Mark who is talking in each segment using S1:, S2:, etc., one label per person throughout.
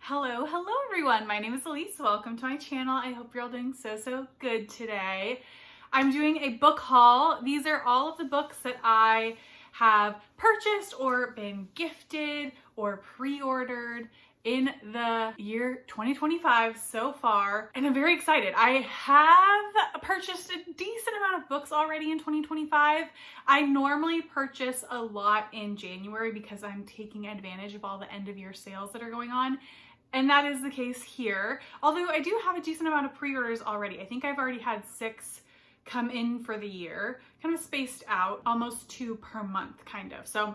S1: Hello everyone. My name is Elise. Welcome to my channel. I hope you're all doing so good today. I'm doing a book haul. These are all of the books that I have purchased or been gifted or pre-ordered in the year 2025 so far, and I'm very excited. I have purchased a decent amount of books already in 2025. I normally purchase a lot in January because I'm taking advantage of all the end of year sales that are going on. And that is the case here. Although I do have a decent amount of pre-orders already. I think I've already had 6 come in for the year, kind of spaced out, almost 2 per month, kind of. So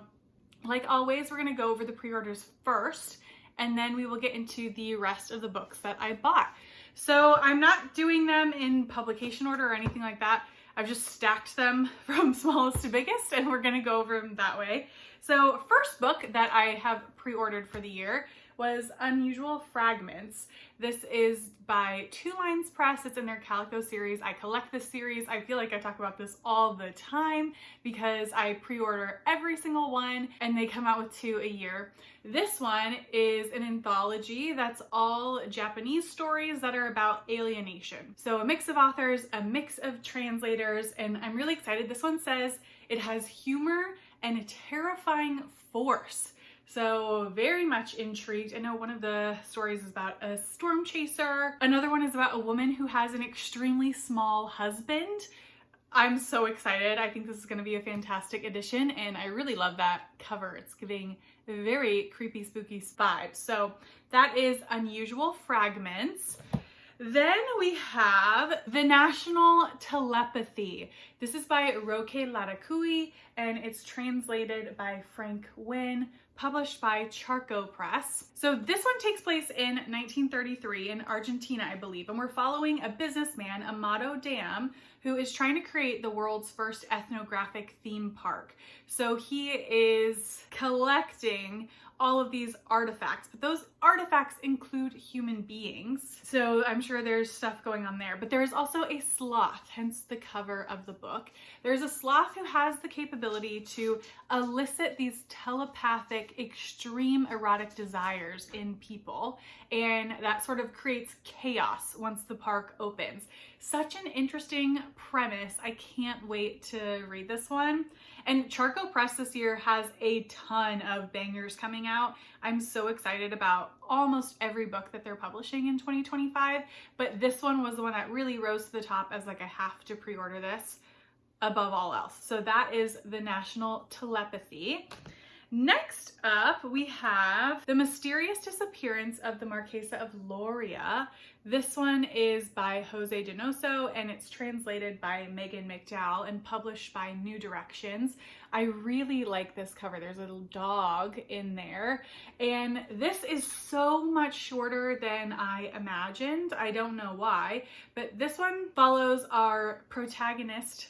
S1: like always, we're gonna go over the pre-orders first, and then we will get into the rest of the books that I bought. So I'm not doing them in publication order or anything like that. I've just stacked them from smallest to biggest, and we're gonna go over them that way. So first book that I have pre-ordered for the year was Unusual Fragments. This is by Two Lines Press. It's in their Calico series. I collect this series. I feel like I talk about this all the time because I pre-order every single one and they come out with 2 a year. This one is an anthology that's all Japanese stories that are about alienation. So a mix of authors, a mix of translators, and I'm really excited. This one says it has humor and a terrifying force. So very much intrigued. I know one of the stories is about a storm chaser. Another one is about a woman who has an extremely small husband. I'm so excited. I think this is going to be a fantastic edition, and I really love that cover. It's giving very creepy, spooky vibes. So that is Unusual Fragments. Then we have The National Telepathy. This is by Roque Larraquy, and it's translated by Wynne, published by Charco Press. So this one takes place in 1933 in Argentina, I believe, and we're following a businessman, Amado Dam, who is trying to create the world's first ethnographic theme park. So he is collecting all of these artifacts, but those artifacts include human beings. So I'm sure there's stuff going on there, but there's also a sloth, hence the cover of the book. There's a sloth who has the capability to elicit these telepathic, extreme erotic desires in people, and that sort of creates chaos once the park opens. Such an interesting premise. I can't wait to read this one. And Charco Press this year has a ton of bangers coming out. I'm so excited about almost every book that they're publishing in 2025, but this one was the one that really rose to the top as like I have to pre-order this above all else. So that is The National Telepathy. Next up, we have The Mysterious Disappearance of the Marquesa of Loria. This one is by Jose Donoso, and it's translated by Megan McDowell and published by New Directions. I really like this cover. There's a little dog in there, and this is so much shorter than I imagined. I don't know why, but this one follows our protagonist,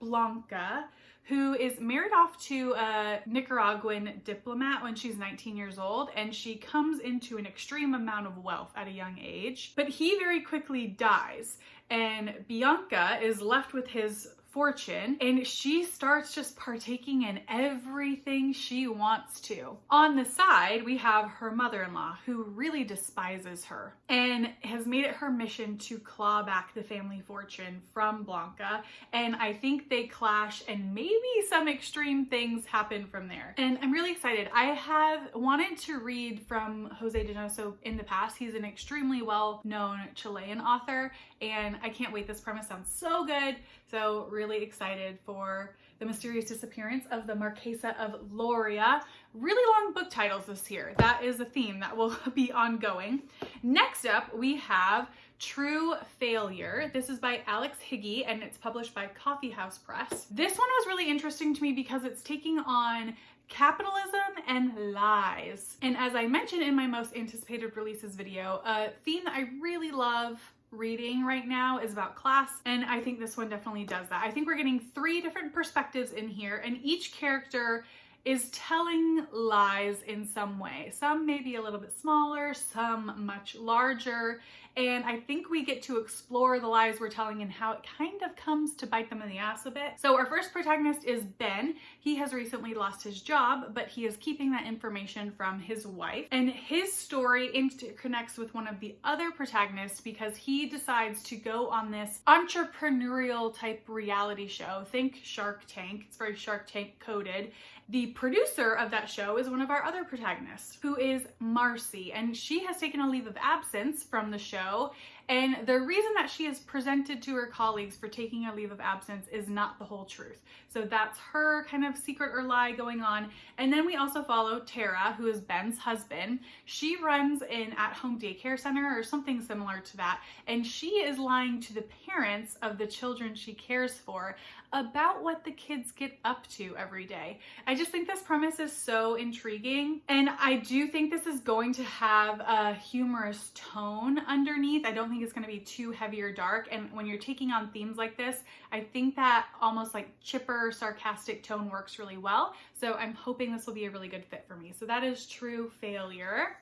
S1: Blanca, who is married off to a Nicaraguan diplomat when she's 19 years old, and she comes into an extreme amount of wealth at a young age. But he very quickly dies, and Bianca is left with his fortune, and she starts just partaking in everything she wants to. On the side, we have her mother-in-law, who really despises her and has made it her mission to claw back the family fortune from Blanca, and I think they clash and maybe some extreme things happen from there. And I'm really excited. I have wanted to read from Jose Donoso in the past. He's an extremely well-known Chilean author, and I can't wait. This premise sounds so good. So really excited for The Mysterious Disappearance of the Marquesa of Loria. Really long book titles this year. That is a theme that will be ongoing. Next up, we have True Failure. This is by Alex Higgy, and it's published by Coffee House Press. This one was really interesting to me because it's taking on capitalism and lies. And as I mentioned in my most anticipated releases video, a theme that I really love reading right now is about class, and I think this one definitely does that. I think we're getting 3 different perspectives in here, and each character is telling lies in some way. Some may be a little bit smaller, some much larger, and I think we get to explore the lies we're telling and how it kind of comes to bite them in the ass a bit. So our first protagonist is Ben. He has recently lost his job, but he is keeping that information from his wife, and his story interconnects with one of the other protagonists because he decides to go on this entrepreneurial type reality show. Think Shark Tank. It's very Shark Tank coded. The producer of that show is one of our other protagonists, who is Marcy, and she has taken a leave of absence from the show, and the reason that she is presented to her colleagues for taking a leave of absence is not the whole truth. So that's her kind of secret or lie going on. And then we also follow Tara, who is Ben's husband. She runs an at-home daycare center or something similar to that, and she is lying to the parents of the children she cares for about what the kids get up to every day. I just think this premise is so intriguing, and I do think this is going to have a humorous tone underneath. I don't think it's going to be too heavy or dark, and when you're taking on themes like this, I think that almost like chipper, sarcastic tone works really well. So I'm hoping this will be a really good fit for me. So that is True Failure.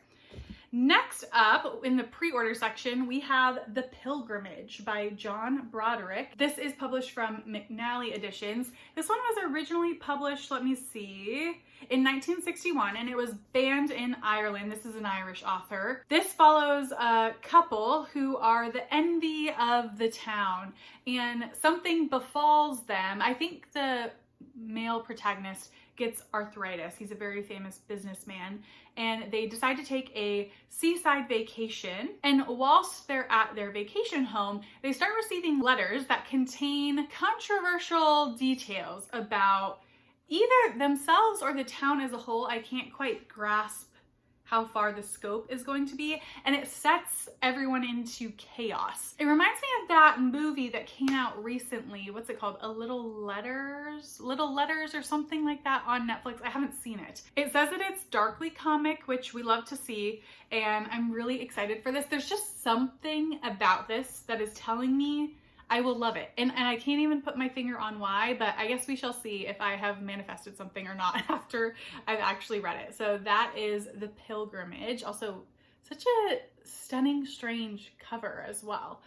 S1: Next up, in the pre-order section, we have The Pilgrimage by John Broderick. This is published from McNally Editions. This one was originally published, let me see, in 1961, and it was banned in Ireland. This is an Irish author. This follows a couple who are the envy of the town, and something befalls them. I think the male protagonist gets arthritis. He's a very famous businessman, and they decide to take a seaside vacation. And whilst they're at their vacation home, they start receiving letters that contain controversial details about either themselves or the town as a whole. I can't quite grasp how far the scope is going to be, and it sets everyone into chaos. It reminds me of that movie that came out recently. What's it called? Little Letters or something like that on Netflix. I haven't seen it. It says that it's darkly comic, which we love to see, and I'm really excited for this. There's just something about this that is telling me I will love it. And I can't even put my finger on why, but I guess we shall see if I have manifested something or not after I've actually read it. So that is The Pilgrimage. Also, such a stunning, strange cover as well.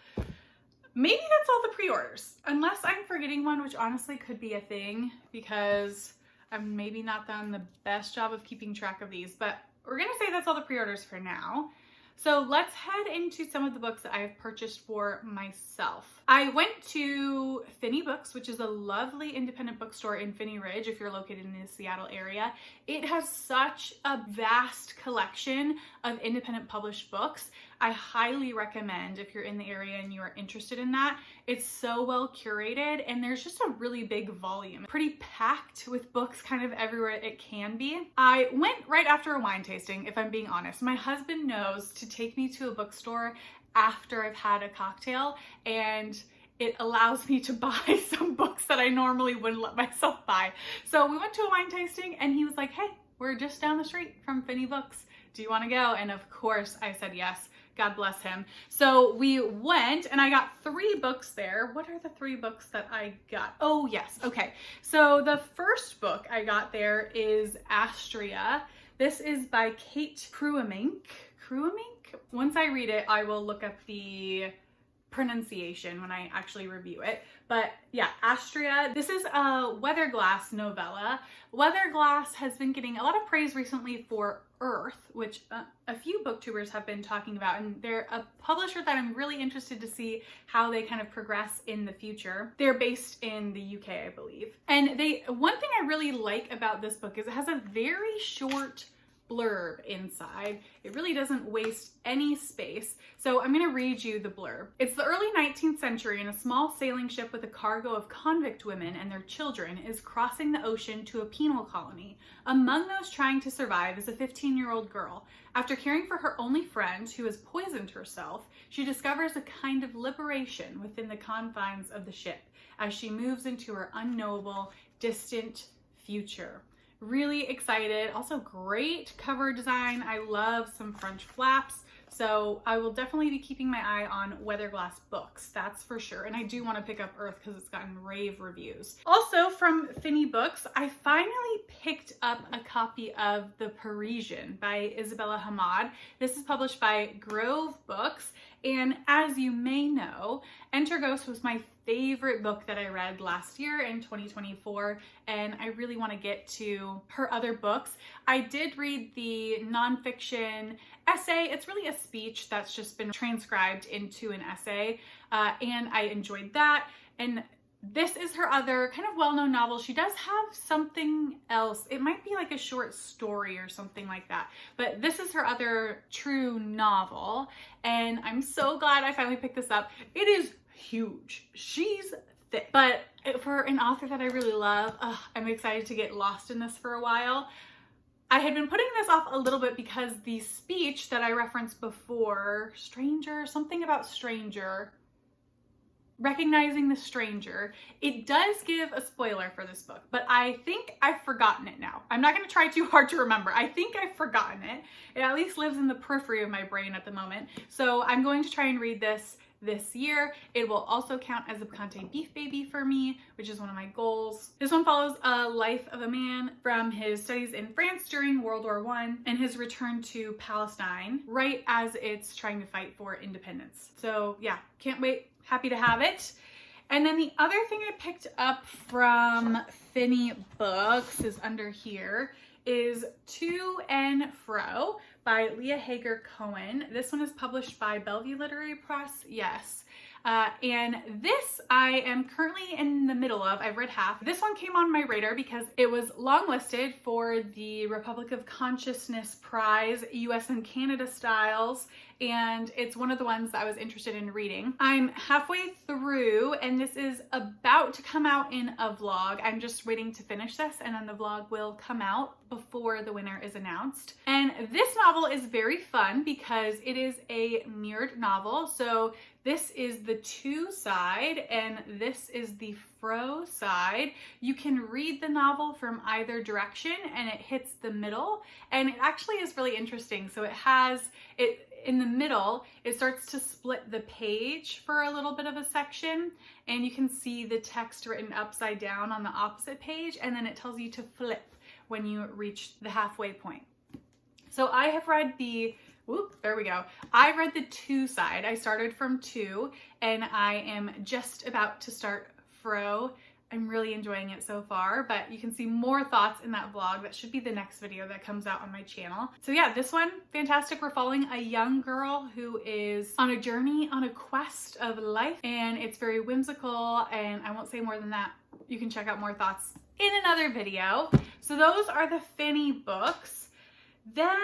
S1: Maybe that's all the pre-orders, unless I'm forgetting one, which honestly could be a thing because I've maybe not done the best job of keeping track of these, but we're gonna say that's all the pre-orders for now. So let's head into some of the books that I have purchased for myself. I went to Finney Books, which is a lovely independent bookstore in Finney Ridge if you're located in the Seattle area. It has such a vast collection of independent published books. I highly recommend if you're in the area and you are interested in that. It's so well curated, and there's just a really big volume. Pretty packed with books kind of everywhere it can be. I went right after a wine tasting, if I'm being honest. My husband knows to take me to a bookstore after I've had a cocktail, and it allows me to buy some books that I normally wouldn't let myself buy. So we went to a wine tasting, and he was like, hey, we're just down the street from Finney Books. Do you want to go? And of course I said yes. God bless him. So we went, and I got 3 books there. What are the 3 books that I got? Oh yes, okay. So the first book I got there is Astraea. This is by Kate Kruimink. Kruimink? Once I read it, I will look up the pronunciation when I actually review it. But yeah, Astraea. This is a Weatherglass novella. Weatherglass has been getting a lot of praise recently for Earth, which a few booktubers have been talking about, and they're a publisher that I'm really interested to see how they kind of progress in the future. They're based in the UK, I believe. And one thing I really like about this book is it has a very short blurb inside. It really doesn't waste any space. So I'm going to read you the blurb. It's the early 19th century, and a small sailing ship with a cargo of convict women and their children is crossing the ocean to a penal colony. Among those trying to survive is a 15-year-old girl. After caring for her only friend, who has poisoned herself, she discovers a kind of liberation within the confines of the ship as she moves into her unknowable, distant future. Really excited. Also great cover design. I love some French flaps. So I will definitely be keeping my eye on Weatherglass Books, that's for sure. And I do want to pick up Earth because it's gotten rave reviews. Also from Finney Books, I finally picked up a copy of The Parisian by Isabella Hammad. This is published by Grove Books. And as you may know, Enter Ghost was my favorite book that I read last year in 2024, and I really want to get to her other books. I did read the nonfiction essay. It's really a speech that's just been transcribed into an essay, and I enjoyed that. And this is her other kind of well-known novel. She does have something else. It might be like a short story or something like that, but this is her other true novel, and I'm so glad I finally picked this up. It is huge. She's thick, but for an author that I really love, I'm excited to get lost in this for a while. I had been putting this off a little bit because the speech that I referenced before, something about stranger, recognizing the stranger, it does give a spoiler for this book, but I think I've forgotten it now. I'm not going to try too hard to remember. I think I've forgotten it. It at least lives in the periphery of my brain at the moment. So I'm going to try and read this year. It will also count as a Picante Beef Baby for me, which is one of my goals. This one follows a life of a man from his studies in France during World War I and his return to Palestine right as it's trying to fight for independence. So yeah, can't wait. Happy to have it. And then the other thing I picked up from Finney Books is under here is To and Fro by Leah Hager Cohen. This one is published by Bellevue Literary Press. Yes. And this I am currently in the middle of. I've read half. This one came on my radar because it was longlisted for the Republic of Consciousness Prize, US and Canada styles, and it's one of the ones that I was interested in reading. I'm halfway through, and this is about to come out in a vlog. I'm just waiting to finish this, and then the vlog will come out before the winner is announced. And this novel is very fun because it is a mirrored novel. So this is the To side, and this is the Fro side. You can read the novel from either direction, and it hits the middle, and it actually is really interesting. So it has it in the middle, it starts to split the page for a little bit of a section, and you can see the text written upside down on the opposite page, and then it tells you to flip when you reach the halfway point. So I have read there we go. I read the To side. I started from To, and I am just about to start Fro. I'm really enjoying it so far, but you can see more thoughts in that vlog. That should be the next video that comes out on my channel. So yeah, this one, fantastic. We're following a young girl who is on a journey, on a quest of life, and it's very whimsical, and I won't say more than that. You can check out more thoughts in another video. So those are the Finney books. Then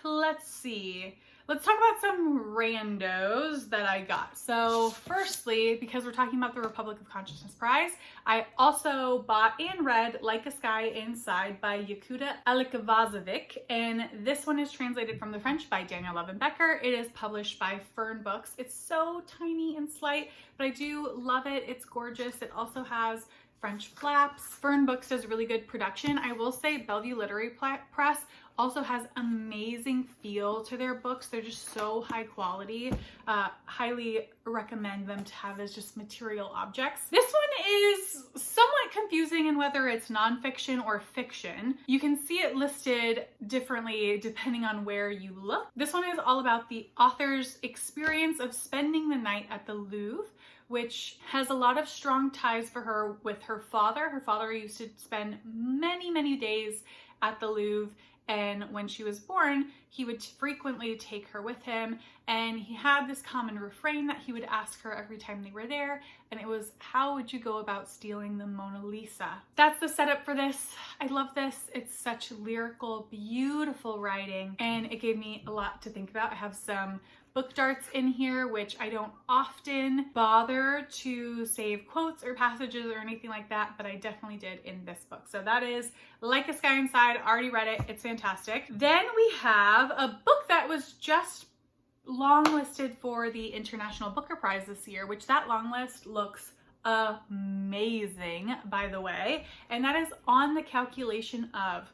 S1: let's see. Let's talk about some randos that I got. So firstly, because we're talking about the Republic of Consciousness Prize, I also bought and read Like a Sky Inside by Jakuta Alikavazovic, and this one is translated from the French by Daniel Levin Becker. It is published by Fern Books. It's so tiny and slight, but I do love it. It's gorgeous. It also has French flaps. Fern Books does really good production. I will say Bellevue Literary Press also has amazing feel to their books. They're just so high quality. Highly recommend them to have as just material objects. This one is somewhat confusing in whether it's nonfiction or fiction. You can see it listed differently depending on where you look. This one is all about the author's experience of spending the night at the Louvre, which has a lot of strong ties for her with her father. Her father used to spend many, many days at the Louvre, and when she was born, he would frequently take her with him, and he had this common refrain that he would ask her every time they were there, and it was, how would you go about stealing the Mona Lisa? That's the setup for this. I love this. It's such lyrical, beautiful writing, and it gave me a lot to think about. I have some book darts in here, which I don't often bother to save quotes or passages or anything like that, but I definitely did in this book. So that is Like a Sky Inside. Already read it. It's fantastic. Then we have a book that was just longlisted for the International Booker Prize this year, which that long list looks amazing, by the way, and that is On the Calculation of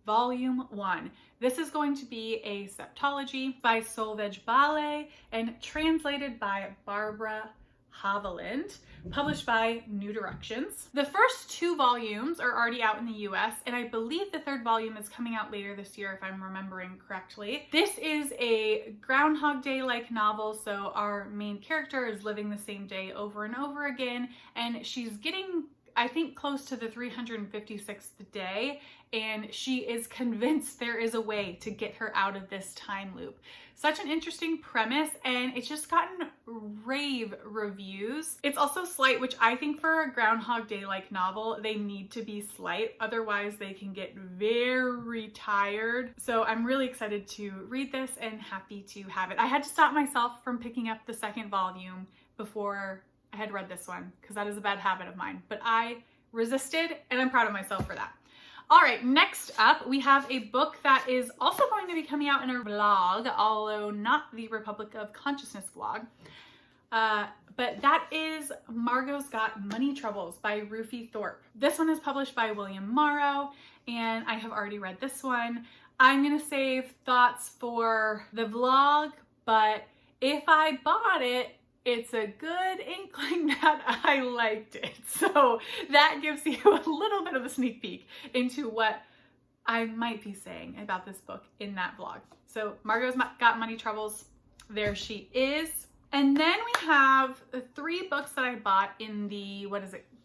S1: Volume 1. This is going to be a septology by Solvej and translated by Barbara Haveland, published by New Directions. The first 2 volumes are already out in the US, and I believe the 3rd volume is coming out later this year, if I'm remembering correctly. This is a Groundhog Day-like novel, so our main character is living the same day over and over again, and she's getting, I think, close to the 356th day, and she is convinced there is a way to get her out of this time loop. Such an interesting premise, and it's just gotten rave reviews. It's also slight, which I think for a Groundhog Day-like novel, they need to be slight, otherwise they can get very tired. So I'm really excited to read this and happy to have it. I had to stop myself from picking up the 2nd volume before I had read this one, because that is a bad habit of mine, but I resisted, and I'm proud of myself for that. All right, next up, we have a book that is also going to be coming out in our vlog, although not the Republic of Consciousness vlog. But that is Margot's Got Money Troubles by Rufi Thorpe. This one is published by William Morrow, and I have already read this one. I'm gonna save thoughts for the vlog, but if I bought it, it's a good inkling that I liked it. So that gives you a little bit of a sneak peek into what I might be saying about this book in that vlog. So Margot's Got Money Troubles, there she is. And then we have the 3 books that I bought in the,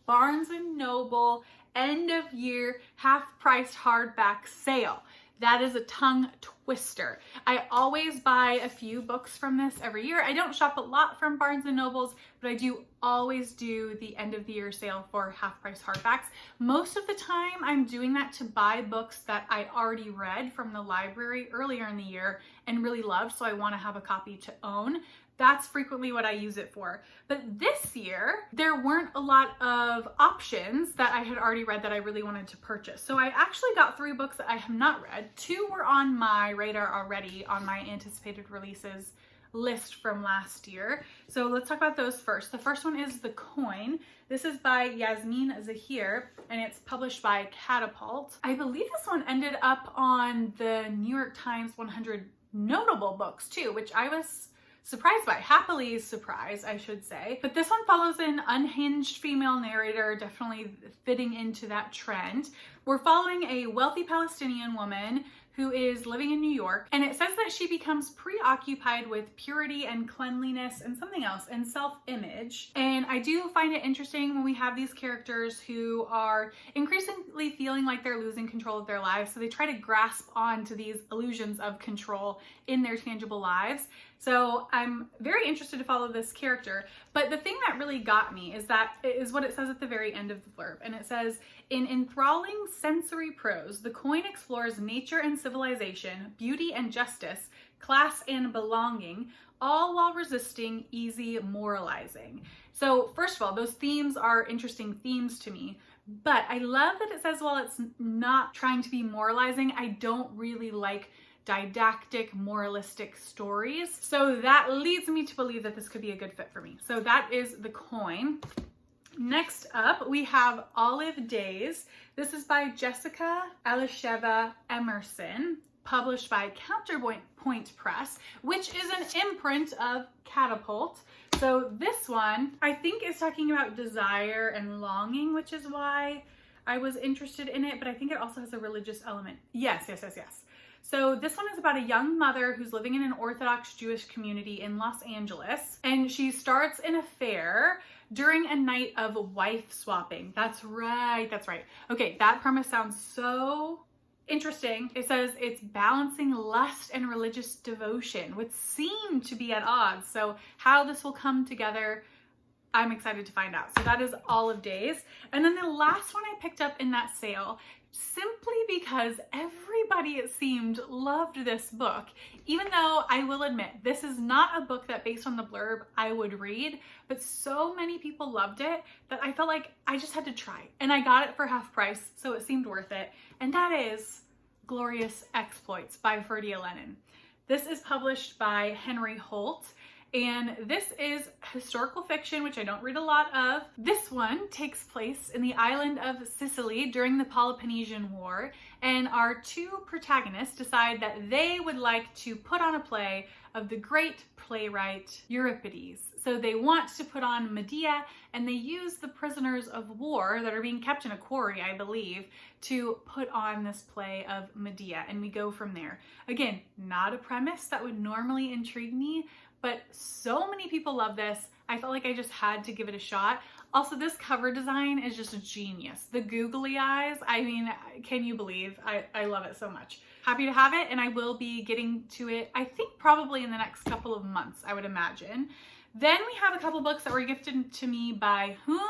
S1: Barnes & Noble end of year half-priced hardback sale. That is a tongue twister. I always buy a few books from this every year. I don't shop a lot from Barnes & Nobles, but I do always do the end of the year sale for half-price hardbacks. Most of the time, I'm doing that to buy books that I already read from the library earlier in the year and really loved, so I want to have a copy to own. That's frequently what I use it for. But this year, there weren't a lot of options that I had already read that I really wanted to purchase. So I actually got 3 books that I have not read. 2 were on my radar already on my anticipated releases list from last year. So let's talk about those first. The first one is The Coin. This is by Yasmin Zaher, and it's published by Catapult. I believe this one ended up on the New York Times 100 notable books too, which I was surprised by, happily surprised, I should say. But this one follows an unhinged female narrator, definitely fitting into that trend. We're following a wealthy Palestinian woman who is living in New York, and it says that she becomes preoccupied with purity and cleanliness and something else, and self-image. And I do find it interesting when we have these characters who are increasingly feeling like they're losing control of their lives, so they try to grasp onto these illusions of control in their tangible lives. So I'm very interested to follow this character, but the thing that really got me is what it says at the very end of the blurb, and it says, in enthralling sensory prose, The Coin explores nature and civilization, beauty and justice, class and belonging, all while resisting easy moralizing. So first of all, those themes are interesting themes to me, but I love that it says while it's not trying to be moralizing, I don't really like didactic, moralistic stories. So that leads me to believe that this could be a good fit for me. So that is The Coin. Next up, we have Olive Days. This is by Jessica Elisheva Emerson, published by Counterpoint Press, which is an imprint of Catapult. So this one, I think, is talking about desire and longing, which is why I was interested in it, but I think it also has a religious element. Yes. So this one is about a young mother who's living in an Orthodox Jewish community in Los Angeles, and she starts an affair during a night of wife swapping. That's right. Okay, that premise sounds so interesting. It says it's balancing lust and religious devotion, which seem to be at odds. So how this will come together, I'm excited to find out. So that is Olive Days. And then the last one I picked up in that sale, simply because everybody, it seemed, loved this book, even though I will admit this is not a book that, based on the blurb, I would read, but so many people loved it that I felt like I just had to try, and I got it for half price, so it seemed worth it. And that is Glorious Exploits by Ferdia Lennon. This is published by Henry Holt, And this is historical fiction, which I don't read a lot of. This one takes place in the island of Sicily during the Peloponnesian War, and our two protagonists decide that they would like to put on a play of the great playwright Euripides. So they want to put on Medea, and they use the prisoners of war that are being kept in a quarry, I believe, to put on this play of Medea, and we go from there. Again, not a premise that would normally intrigue me, but so many people love this. I felt like I just had to give it a shot. Also, this cover design is just a genius. The googly eyes, I mean, can you believe? I love it so much. Happy to have it, and I will be getting to it, I think probably in the next couple of months, I would imagine. Then we have a couple books that were gifted to me by whom?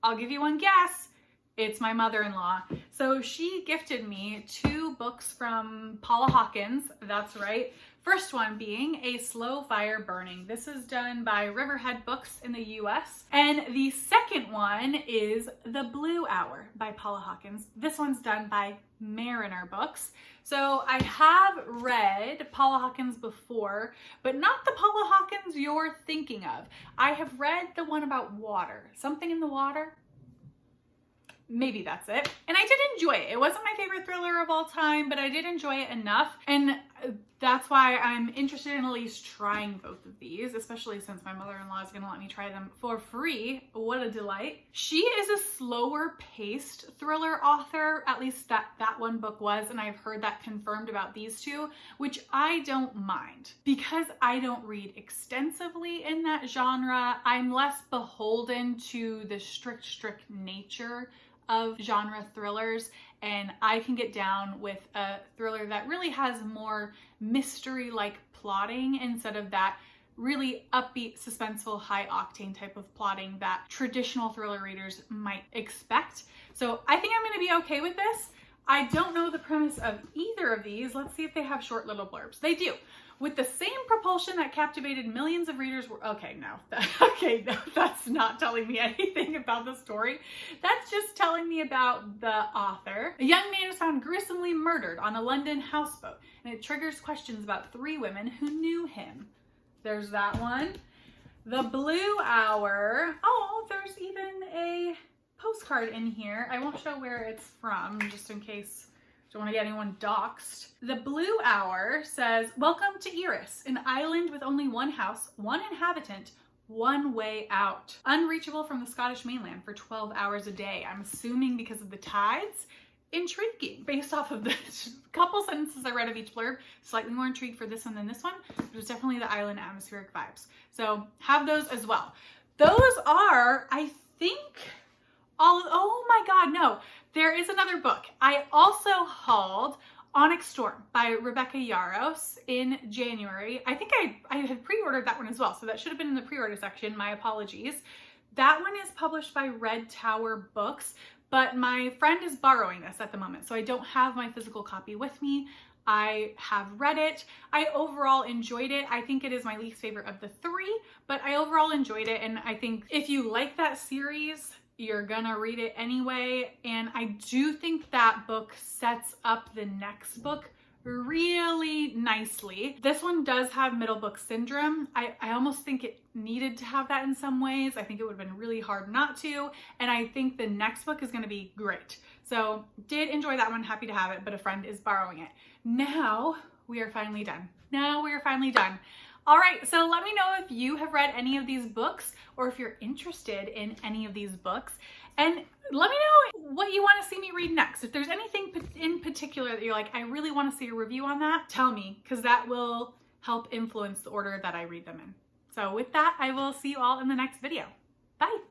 S1: I'll give you one guess. It's my mother-in-law. So she gifted me 2 books from Paula Hawkins, that's right. First one being A Slow Fire Burning. This is done by Riverhead Books in the US. And the second one is The Blue Hour by Paula Hawkins. This one's done by Mariner Books. So I have read Paula Hawkins before, but not the Paula Hawkins you're thinking of. I have read the one about water, something in the water. Maybe that's it. And I did enjoy it. It wasn't my favorite thriller of all time, but I did enjoy it enough. And that's why I'm interested in at least trying both of these, especially since my mother-in-law is gonna let me try them for free. What a delight. She is a slower paced thriller author, at least that one book was, and I've heard that confirmed about these 2, which I don't mind. Because I don't read extensively in that genre, I'm less beholden to the strict nature of genre thrillers, and I can get down with a thriller that really has more mystery-like plotting instead of that really upbeat, suspenseful, high-octane type of plotting that traditional thriller readers might expect. So I think I'm going to be okay with this. I don't know the premise of either of these. Let's see if they have short little blurbs. They do. With the same propulsion that captivated millions of readers were, no, that's not telling me anything about the story. That's just telling me about the author. A young man is found gruesomely murdered on a London houseboat, and it triggers questions about 3 women who knew him. There's that one. The Blue Hour. Oh, there's even a postcard in here. I won't show where it's from, just in case don't want to get anyone doxxed. The Blue Hour says, welcome to Yarros, an island with only 1 house, 1 inhabitant, 1 way out. Unreachable from the Scottish mainland for 12 hours a day. I'm assuming because of the tides. Intriguing. Based off of the couple sentences I read of each blurb, slightly more intrigued for this one than this one. There's definitely the island atmospheric vibes. So have those as well. Those are, I think, oh my God, no. There is another book. I also hauled Onyx Storm by Rebecca Yarros in January. I think I had pre-ordered that one as well, so that should have been in the pre-order section. My apologies. That one is published by Red Tower Books, but my friend is borrowing this at the moment, so I don't have my physical copy with me. I have read it. I overall enjoyed it. I think it is my least favorite of the 3, but I overall enjoyed it, and I think if you like that series, you're gonna read it anyway. And I do think that book sets up the next book really nicely. This one does have middle book syndrome. I almost think it needed to have that in some ways. I think it would have been really hard not to. And I think the next book is gonna be great. So did enjoy that one, happy to have it, but a friend is borrowing it. Now we are finally done. All right, so let me know if you have read any of these books or if you're interested in any of these books. And let me know what you want to see me read next. If there's anything in particular that you're like, I really want to see a review on that, tell me, because that will help influence the order that I read them in. So with that, I will see you all in the next video. Bye.